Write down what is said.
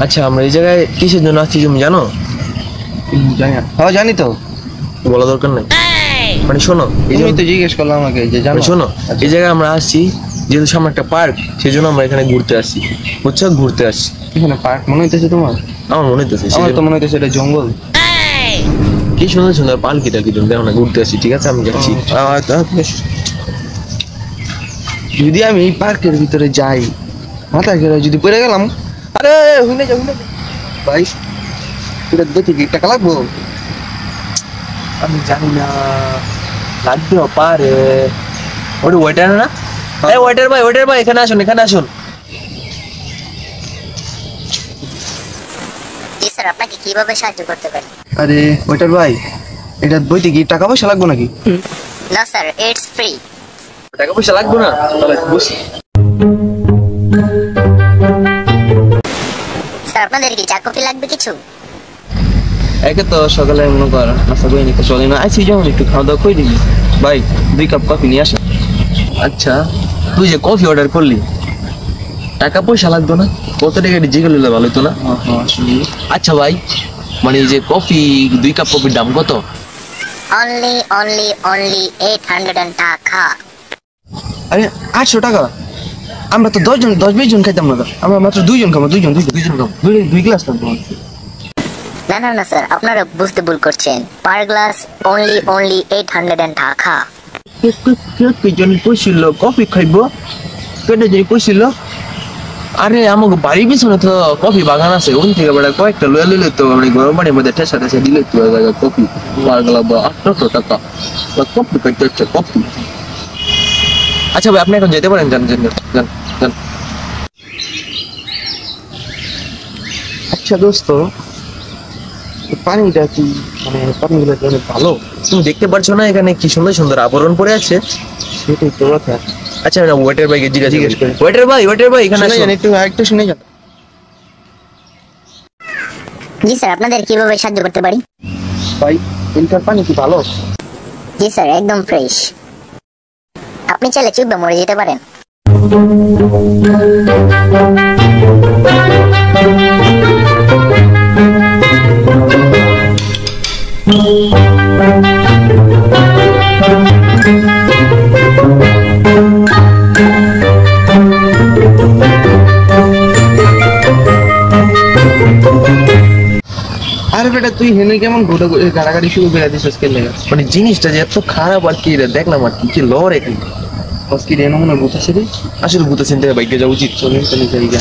আচ্ছা আমরা এই জায়গায় কিসের জন্য আসছি তুমি জানো? জানি না। হ্যাঁ জানি তো, বলা দরকার নেই। মানে শোনো, এই তুমি তো জিজ্ঞেস করলাম আমাকে যে জানো। শোনো, এই জায়গায় আমরা আসছি যেহেতু সামনে একটা পার্ক, সেই জন্য আমরা এখানে ঘুরতে আসছি। বুঝছো, ঘুরতে আসছি। এখানে পার্ক মনে হইতেছে তোমার? আমার মনে হইতেছে, আমার তো মনে হইতেছে এটা জঙ্গল। কি সুন্দর সুন্দর পালকি টালকি তুমি দেখো না, ঘুরতে আসছি। ঠিক আছে আমি যাচ্ছি। যদি আমি এই পার্কের ভিতরে যাই, মাথা ঘেরা যদি পড়ে গেলাম, আরে হুইনে যা ভাই, এটা দেখি কি টাকা লাগবো? আমি জানি না, লাগবে পারে। ওটা ওয়েটার না? এই ওয়েটার ভাই এখানে আসুন, এখানে আসুন। জি স্যার, আপনাকে কিভাবে সাহায্য করতে পারি? আরে ওয়েটার ভাই, এটা বইতে কি টাকা পয়সা লাগবো নাকি? না স্যার, ইটস ফ্রি। টাকা পয়সা লাগবে না? তাহলে বসি। স্যার আপনাদের কি চা কফি লাগবে কিছু? একে তো সকালে মনে কর নাস্তা করে নিতে চলে না, আইসি যেমন একটু খাওয়া দাওয়া করে দিবি। ভাই 2 কাপ কফি নিয়ে আসেন। আচ্ছা তুই যে কফি অর্ডার করলি, টাকা পয়সা লাগবে না? কত টাকা জিজ্ঞেস করলে ভালো হতো না? আসলে আচ্ছা ভাই, মানে এই যে কফি 2 কাপ কফির দাম কত? অনলি 800 টাকা। আরে 800 টাকা? আমরা তো 10-20 জন খাইতাম না তো, আমরা মাত্র 2 জন খাবো। 2 জন খাবো, 2 গ্লাস লাগবে। না স্যার, আপনারা বুঝতে ভুল করছেন। পার গ্লাস অনলি 800 টাকা। কে জানি কইছিল কফি খাইবো, কেটে জানি কইছিল। আরে আমাকে বাড়ি পিছনে তো কফি বাগান আছে, ওখান থেকে বেড়া কয়েকটা লয়ে লইলে তো আমরা গরম পানির মধ্যে ঠেসা ঠেসা দিলে তো কফি পার গেল 800 টাকা। কফি খাইতে হচ্ছে কফি। আচ্ছা ভাই আপনি এখন যেতে পারেন, যান যান যান যান। আচ্ছা দোস্ত, পানিটা কি মানে পানিগুলো অনেক ভালো? তুমি দেখতে পারছো না এখানে কি সুন্দর সুন্দর আবরণ পড়ে আছে? সেটাই তো কথা। আচ্ছা না ওয়েটার ভাইকে জিজ্ঞেস করি। ওয়েটার ভাই এখানে শুনে আসুন। যান, একটু শুনে যান। জি স্যার, আপনাদের কিভাবে সাহায্য করতে পারি? ভাই ফিল্টার পানি কি ভালো? জি স্যার, একদম ফ্রেশ। আপনি চাইলে চুপবে মরে যেতে পারেন। আরে বেটা তুই হেনে কেমন ঘুরে গাড়াগাড়ি শুরু করে দিছিস কে লেগে? মানে জিনিসটা যে এত খারাপ আর কি দেখলাম আর কি লর এখানে। আজকে রেনো মনে বুঝাছে রে। আসলে ভূতের চিন্তা বাইকে যাওয়া উচিত। চলেন চলে যাই গা।